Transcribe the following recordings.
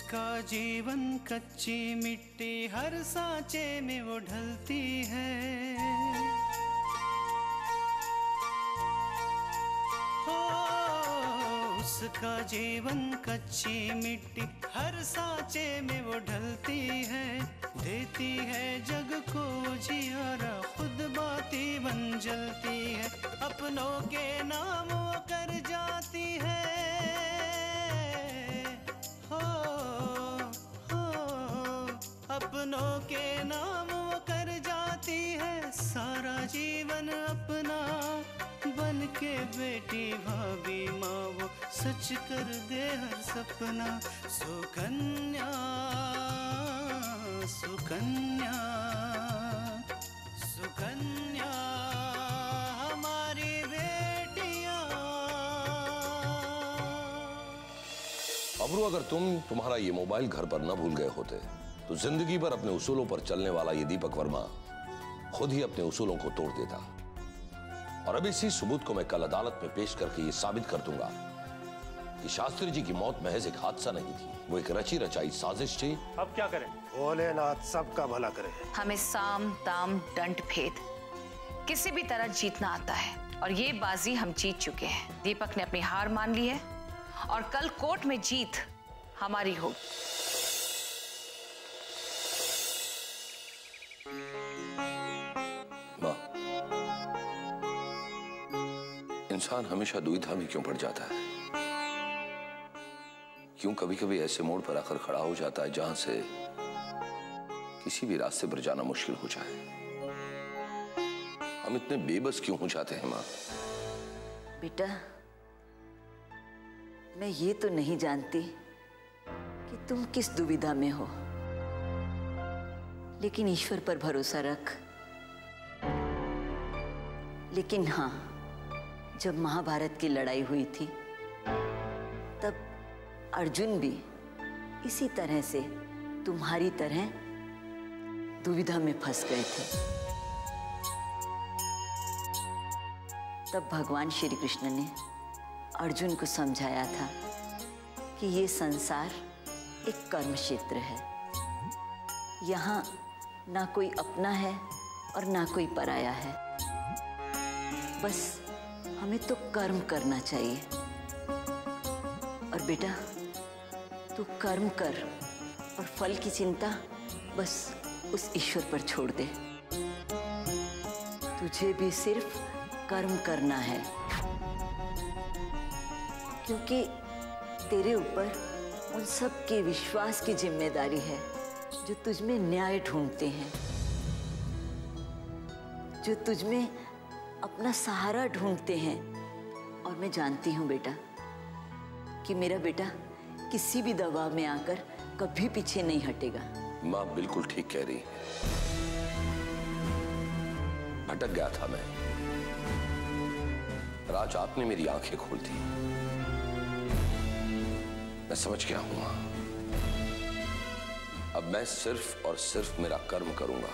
उसका जीवन कच्ची मिट्टी हर सांचे में वो ढलती है। हो उसका जीवन कच्ची मिट्टी हर सांचे में वो ढलती है। देती है जग को जियारा, खुद बाती बन जलती है। अपनों के नाम वो कर जाती है। हो अपनों के नाम वो कर जाती है। सारा जीवन अपना बन के बेटी भाभी माँ वो सच कर दे हर सपना। सुकन्या सुकन्या सुकन्या हमारी बेटियां। अबरू, अगर तुम्हारा ये मोबाइल घर पर न भूल गए होते तो जिंदगी भर अपने उसूलों पर चलने वाला ये दीपक वर्मा खुद ही अपने उसूलों को तोड़ देता। और अब इसी सबूत को मैं कल अदालत में पेश करके ये साबित कर दूंगा कि शास्त्री जी की मौत महज एक हादसा नहीं थी, वो एक रची रचाई साजिश थी। अब क्या करें? भोलेनाथ सबका भला करे। हमें साम दाम दंड भेद किसी भी तरह जीतना आता है और ये बाजी हम जीत चुके हैं। दीपक ने अपनी हार मान ली है और कल कोर्ट में जीत हमारी होगी। माँ, इंसान हमेशा दुविधा में क्यों पड़ जाता है? क्यों कभी कभी ऐसे मोड़ पर आकर खड़ा हो जाता है जहां से किसी भी रास्ते पर जाना मुश्किल हो जाए? हम इतने बेबस क्यों हो जाते हैं माँ? बेटा, मैं ये तो नहीं जानती कि तुम किस दुविधा में हो, लेकिन ईश्वर पर भरोसा रख। लेकिन हाँ, जब महाभारत की लड़ाई हुई थी तब अर्जुन भी इसी तरह से तुम्हारी तरह दुविधा में फंस गए थे। तब भगवान श्री कृष्ण ने अर्जुन को समझाया था कि ये संसार एक कर्म क्षेत्र है। यहाँ ना कोई अपना है और ना कोई पराया है। बस हमें तो कर्म करना चाहिए। और बेटा, तू कर्म कर और फल की चिंता बस उस ईश्वर पर छोड़ दे। तुझे भी सिर्फ कर्म करना है, क्योंकि तेरे ऊपर उन सब के विश्वास की जिम्मेदारी है जो तुझ में न्याय ढूंढते हैं, जो तुझ में अपना सहारा ढूंढते हैं। और मैं जानती हूं बेटा कि मेरा बेटा किसी भी दबाव में आकर कभी पीछे नहीं हटेगा। माँ बिल्कुल ठीक कह रही है। भटक गया था मैं, पर आज आपने मेरी आंखें खोल दी। मैं समझ गया हूं माँ। अब मैं सिर्फ और सिर्फ मेरा कर्म करूंगा।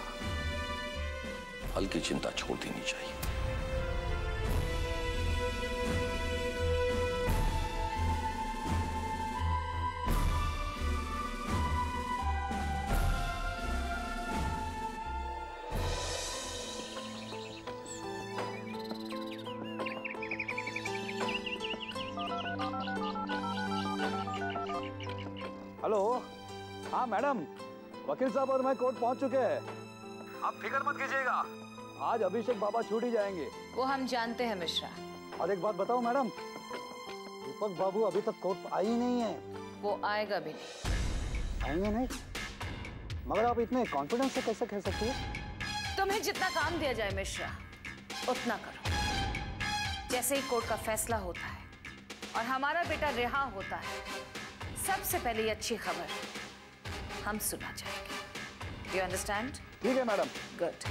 फल की चिंता छोड़ देनी चाहिए। हेलो, हाँ मैडम, वकील साहब और मैं कोर्ट पहुंच चुके हैं। आप फिक्र मत कीजिएगा, आज अभिषेक बाबा छूट ही जाएंगे। वो हम जानते हैं मिश्रा। और एक बात बताओ मैडम, दीपक बाबू अभी तक कोर्ट आई ही नहीं है। वो आएगा भी नहीं। आएंगे नहीं? मगर आप इतने कॉन्फिडेंस से कैसे कह सकती हो? तुम्हें जितना काम दिया जाए मिश्रा उतना करो। जैसे ही कोर्ट का फैसला होता है और हमारा बेटा रिहा होता है, सबसे पहले ये अच्छी खबर हम सुना जाएंगे। You understand? ठीक है मैडम। गुड।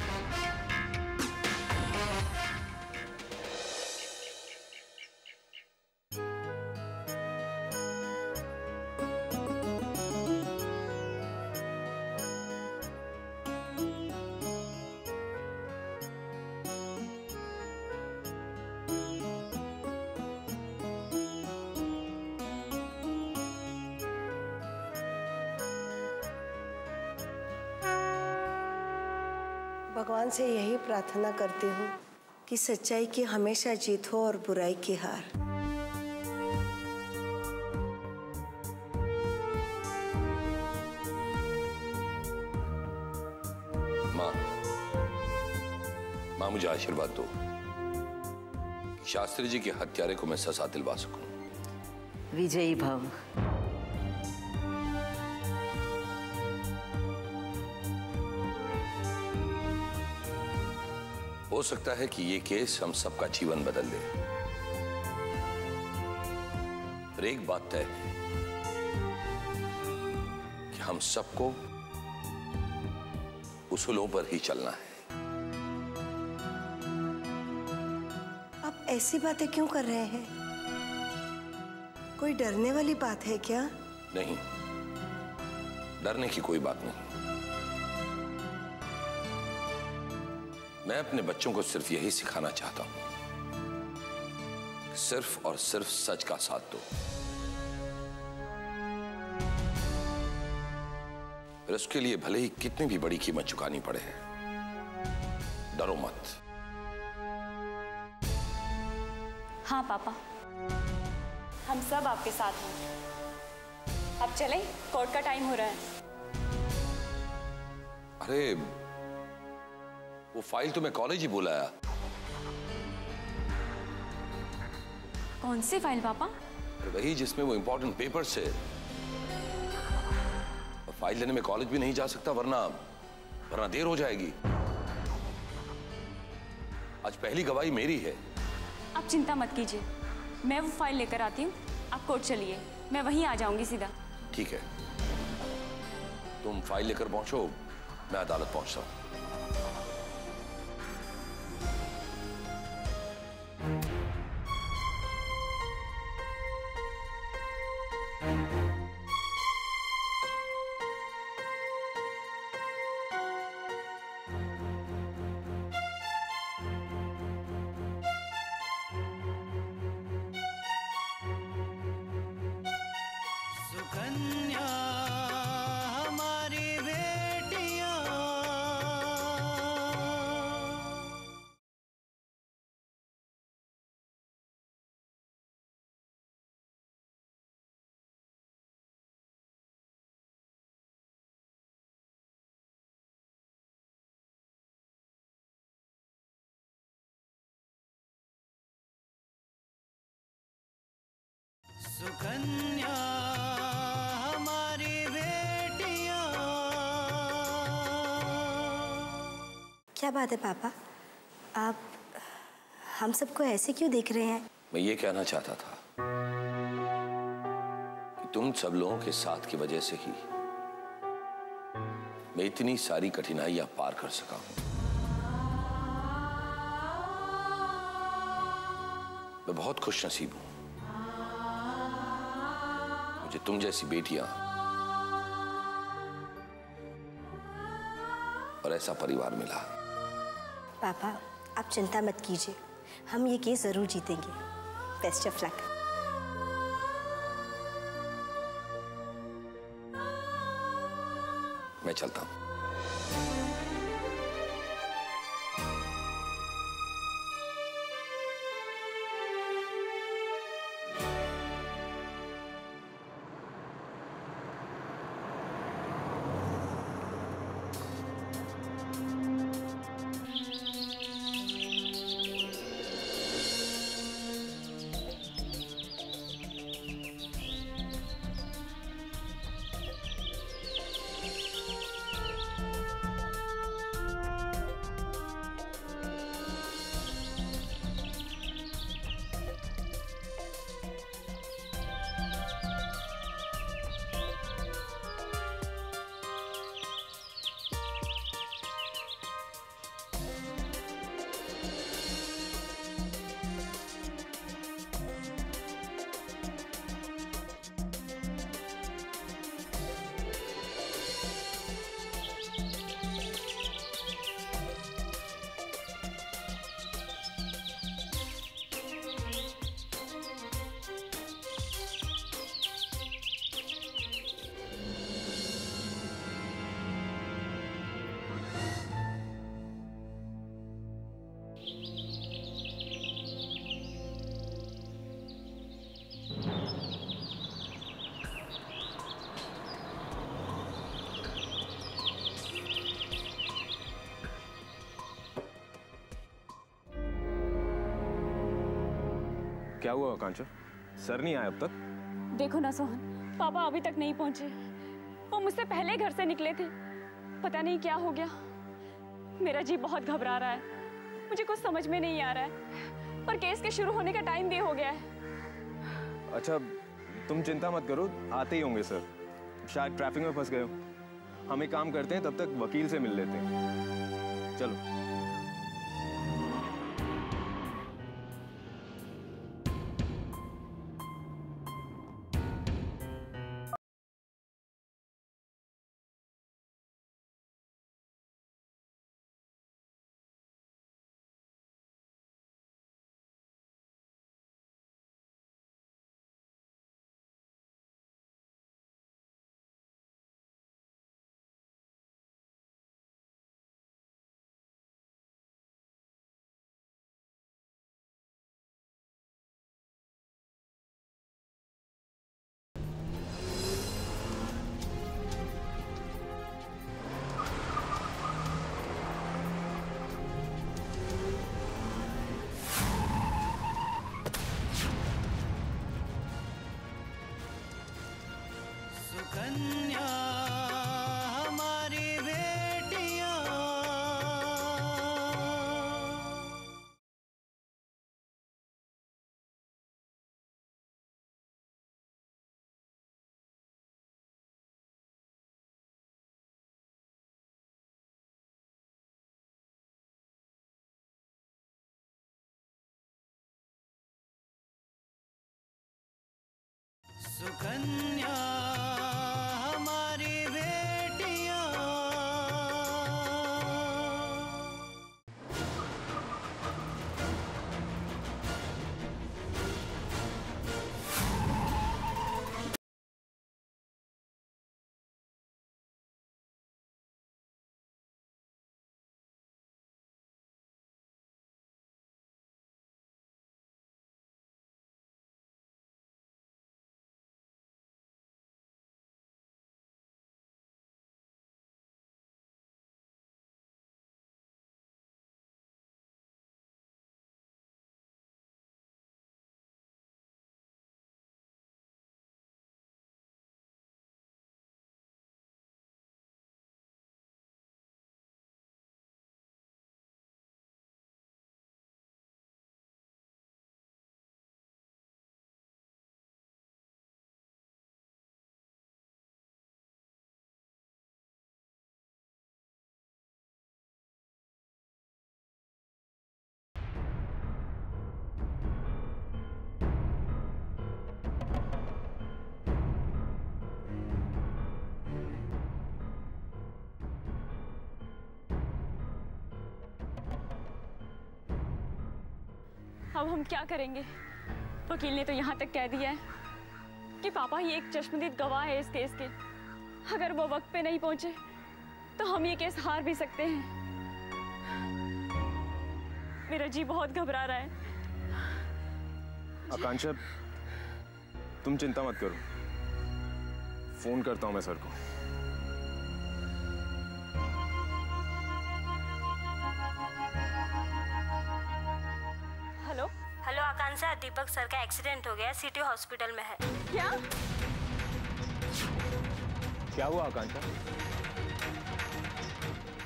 भगवान से यही प्रार्थना करती हूँ कि सच्चाई की हमेशा जीत हो और बुराई की हार। माँ मुझे आशीर्वाद दो कि शास्त्री जी के हत्यारे को मैं सजा दिलवा सकूं। विजयी भव। हो सकता है कि ये केस हम सबका जीवन बदल दे, पर एक बात तय है कि हम सबको उसूलों पर ही चलना है। आप ऐसी बातें क्यों कर रहे हैं? कोई डरने वाली बात है क्या? नहीं, डरने की कोई बात नहीं। मैं अपने बच्चों को सिर्फ यही सिखाना चाहता हूं, सिर्फ और सिर्फ सच का साथ दो। फिर उसके लिए भले ही कितनी भी बड़ी कीमत चुकानी पड़े, डरो मत। हाँ पापा, हम सब आपके साथ हैं। अब चलें, कोर्ट का टाइम हो रहा है। अरे वो फाइल तो मैं कॉलेज ही बुलाया। कौन सी फाइल पापा? वही जिसमें वो इंपॉर्टेंट पेपर्स है। फाइल लेने में कॉलेज भी नहीं जा सकता, वरना देर हो जाएगी। आज पहली गवाही मेरी है। आप चिंता मत कीजिए, मैं वो फाइल लेकर आती हूँ। आप कोर्ट चलिए, मैं वहीं आ जाऊंगी सीधा। ठीक है, तुम फाइल लेकर पहुंचो, मैं अदालत पहुंचता हूं। सुकन्या हमारी बेटियां, सुकन्या हमारी बेटियां। क्या बात है पापा, आप हम सबको ऐसे क्यों देख रहे हैं? मैं ये कहना चाहता था कि तुम सब लोगों के साथ की वजह से ही मैं इतनी सारी कठिनाइयां पार कर सका हूं। मैं बहुत खुशनसीब हूं, मुझे तुम जैसी बेटियां और ऐसा परिवार मिला। पापा आप चिंता मत कीजिए, हम ये केस जरूर जीतेंगे। Best of luck. मैं चलता हूं। क्या हुआ आकांक्षा? सर नहीं आए अब तक? देखो ना सोहन, पापा अभी तक नहीं पहुंचे। वो मुझसे पहले घर से निकले थे। पता नहीं क्या हो गया। मेरा जी बहुत घबरा रहा है। मुझे कुछ समझ में नहीं आ रहा है और केस के शुरू होने का टाइम भी हो गया है। अच्छा तुम चिंता मत करो, आते ही होंगे सर। शायद ट्रैफिक में फंस गए हो। हम एक काम करते हैं, तब तक वकील से मिल लेते हैं। चलो। कन्या हमारी बेटियां, सुकन्या हमारी बेटियां। अब हम क्या करेंगे? वकील ने तो यहाँ तक कह दिया है कि पापा ही एक चश्मदीद गवाह है इस केस के। अगर वो वक्त पे नहीं पहुंचे तो हम ये केस हार भी सकते हैं। मेरा जी बहुत घबरा रहा है। आकांक्षा तुम चिंता मत करो, फोन करता हूं मैं सर को। हेलो हेलो आकांक्षा, दीपक सर का एक्सीडेंट हो गया, सिटी हॉस्पिटल में है। क्या हुआ आकांक्षा?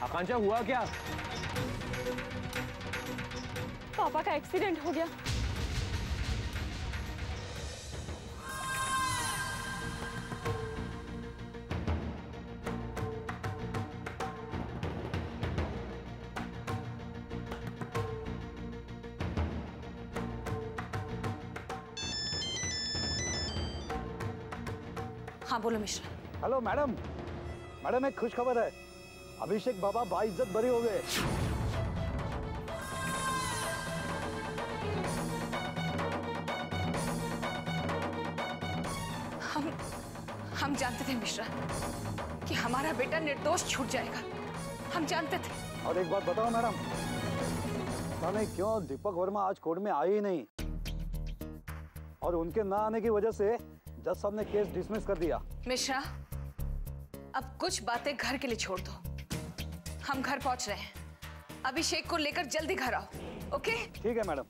आकांक्षा हुआ क्या? पापा का एक्सीडेंट हो गया। हाँ बोलो मिश्रा। Hello madam. मैडम एक खुश खबर है, अभिषेक बाबा बाइज्जत बरी हो गए। हम जानते थे मिश्रा कि हमारा बेटा निर्दोष छूट जाएगा। हम जानते थे। और एक बात बताओ मैडम, पता नहीं क्यों दीपक वर्मा आज कोर्ट में आए ही नहीं, और उनके ना आने की वजह से जज साहब ने केस डिसमिस कर दिया। मिश्रा अब कुछ बातें घर के लिए छोड़ दो। हम घर पहुंच रहे हैं, अभिषेक को लेकर जल्दी घर आओ। ओके? ठीक है मैडम।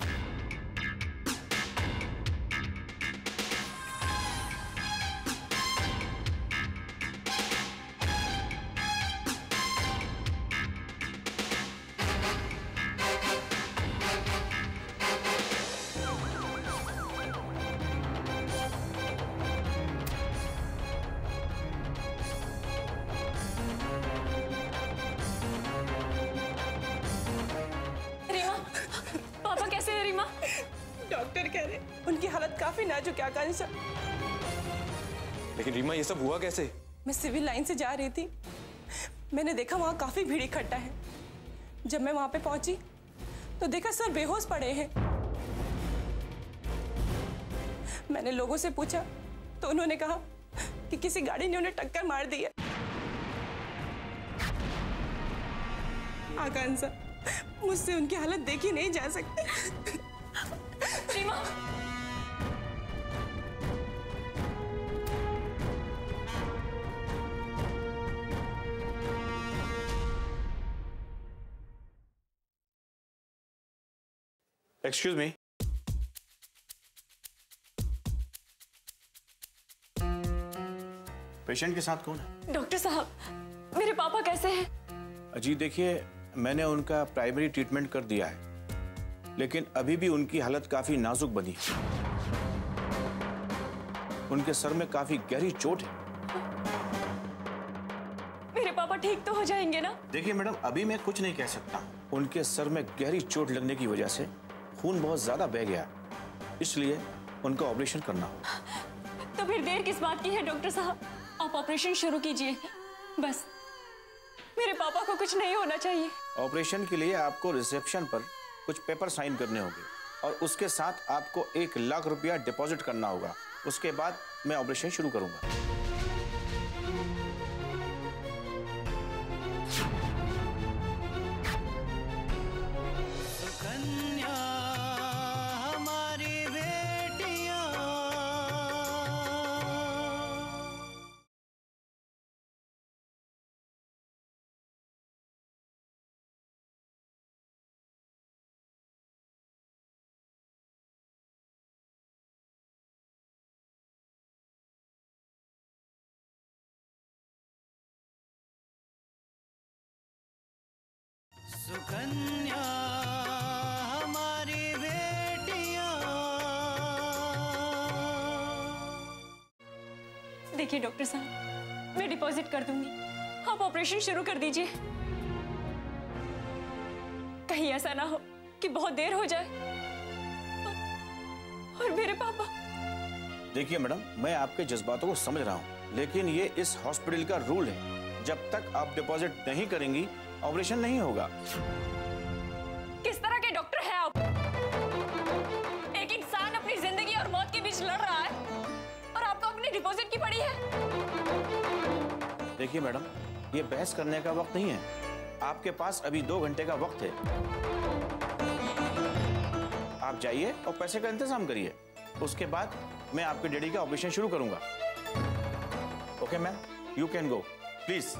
काफी नाजुक है आकांक्षा। लेकिन रीमा, ये सब हुआ कैसे? मैं सिविल लाइन से जा रही थी, मैंने देखा वहां काफी भीड़ इकट्ठा है। जब मैं वहां पे पहुंची तो देखा सर बेहोश पड़े हैं। मैंने लोगों से पूछा तो उन्होंने कहा कि किसी गाड़ी ने उन्हें टक्कर मार दी है। आकांक्षा, मुझसे उनकी हालत देखी नहीं जा सकती। रीमा, एक्सक्यूज मी, पेशेंट के साथ कौन है? डॉक्टर साहब, मेरे पापा कैसे हैं? जी देखिए, मैंने उनका प्राइमरी ट्रीटमेंट कर दिया है, लेकिन अभी भी उनकी हालत काफी नाजुक बनी है। उनके सर में काफी गहरी चोट है। मेरे पापा ठीक तो हो जाएंगे ना? देखिए मैडम, अभी मैं कुछ नहीं कह सकता। उनके सर में गहरी चोट लगने की वजह से खून बहुत ज्यादा बह गया, इसलिए उनका ऑपरेशन करना होगा। तो फिर देर किस बात की है डॉक्टर साहब? आप ऑपरेशन शुरू कीजिए, बस मेरे पापा को कुछ नहीं होना चाहिए। ऑपरेशन के लिए आपको रिसेप्शन पर कुछ पेपर साइन करने होंगे और उसके साथ आपको 1 लाख रुपया डिपॉजिट करना होगा। उसके बाद मैं ऑपरेशन शुरू करूंगा। सुकन्या हमारी बेटियां। देखिए डॉक्टर साहब, मैं डिपॉजिट कर दूंगी, आप ऑपरेशन शुरू कर दीजिए। कहीं ऐसा ना हो कि बहुत देर हो जाए और मेरे पापा। देखिए मैडम, मैं आपके जज्बातों को समझ रहा हूँ, लेकिन ये इस हॉस्पिटल का रूल है। जब तक आप डिपॉजिट नहीं करेंगी, ऑपरेशन नहीं होगा। किस तरह के डॉक्टर हैं आप? एक इंसान अपनी जिंदगी और मौत के बीच लड़ रहा है और आपको अपनी डिपॉजिट की पड़ी है। देखिए मैडम, ये बहस करने का वक्त नहीं है। आपके पास अभी 2 घंटे का वक्त है। आप जाइए और पैसे का इंतजाम करिए। उसके बाद मैं आपके डैडी का ऑपरेशन शुरू करूंगा। Okay ma'am, you can go please.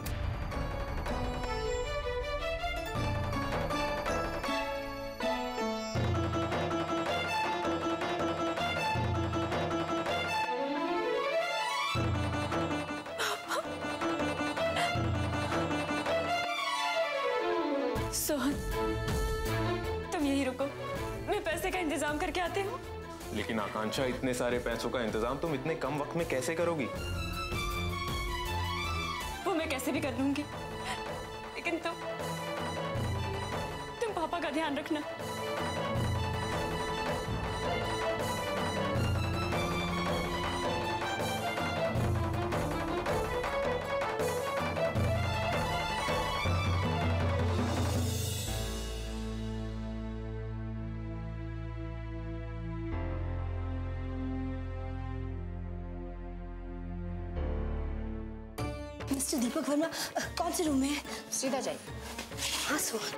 Sohan, तुम यही रुको, मैं पैसे का इंतजाम करके आती हूँ। लेकिन आकांक्षा, इतने सारे पैसों का इंतजाम तुम इतने कम वक्त में कैसे करोगी? वो मैं कैसे भी कर लूंगी, लेकिन तुम पापा का ध्यान रखना। मिस्टर दीपक वर्मा कौन से रूम में है? सीधा जाइए। हाँ सोहन।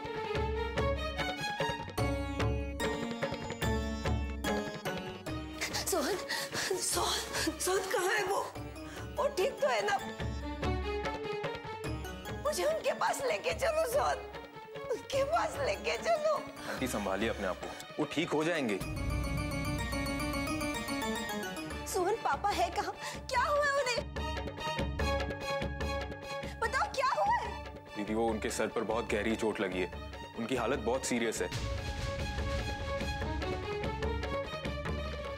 सोहन, सोहन, सोहन कहाँ है वो ठीक तो है ना? मुझे उनके पास लेके चलो सोहन, उनके पास लेके चलो। आंटी, संभालिए अपने आप को, वो ठीक हो जाएंगे। सोहन, पापा है कहाँ? क्या हुआ उन्हें? बताओ क्या हुआ है? दीदी, वो उनके सर पर बहुत गहरी चोट लगी है। उनकी हालत बहुत सीरियस है।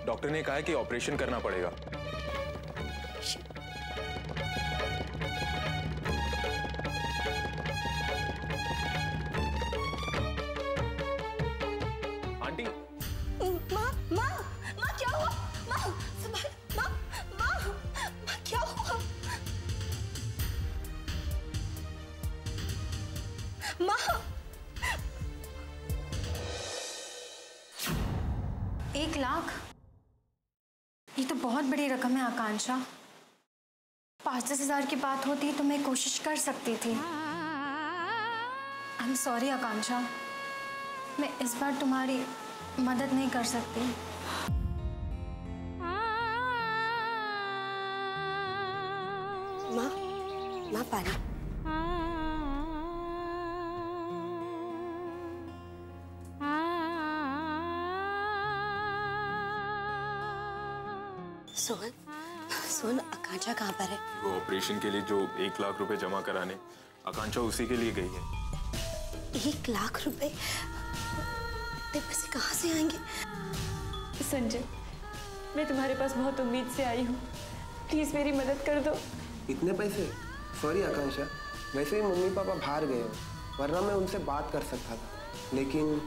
डॉक्टर ने कहा है कि ऑपरेशन करना पड़ेगा। आंटी, माँ, माँ, माँ क्या हुआ? माँ, 1 लाख? ये तो बहुत बड़ी रकम है आकांक्षा। 5-10 हज़ार की बात होती तो मैं कोशिश कर सकती थी। आई एम सॉरी आकांक्षा, मैं इस बार तुम्हारी मदद नहीं कर सकती। माँ पानी। सोहन आकांक्षा कहाँ पर है? वो ऑपरेशन के लिए जो 1 लाख रुपए जमा कराने आकांक्षा उसी के लिए गई है। 1 लाख रुपए? इतने पैसे कहाँ से आएंगे? संजय, मैं तुम्हारे पास बहुत उम्मीद से आई हूँ, प्लीज मेरी मदद कर दो। इतने पैसे? सॉरी आकांक्षा, वैसे ही मम्मी पापा बाहर गए हो, वरना मैं उनसे बात कर सकता था, लेकिन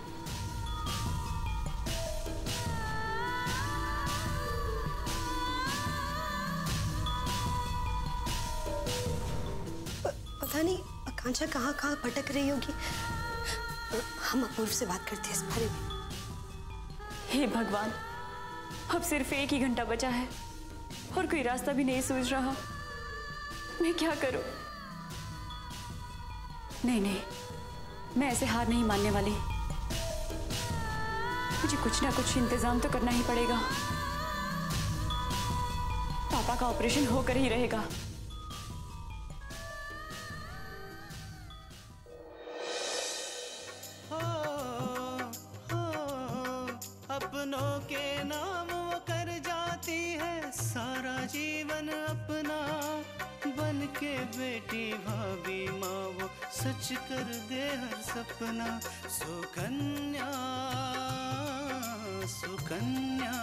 पता नहीं आकांक्षा कहाँ कहाँ भटक रही होगी। हम अपूर्व से बात करते हैं इस बारे में। हे भगवान, अब सिर्फ 1 ही घंटा बचा है और कोई रास्ता भी नहीं सूझ रहा। मैं क्या करूं? नहीं, मैं ऐसे हार नहीं मानने वाली। मुझे कुछ ना कुछ इंतजाम तो करना ही पड़ेगा। पापा का ऑपरेशन होकर ही रहेगा। अपनों के नाम वो कर जाती है सारा जीवन अपना, बन के बेटी भाभी माँ वो सच कर दे हर सपना। सुकन्या सुकन्या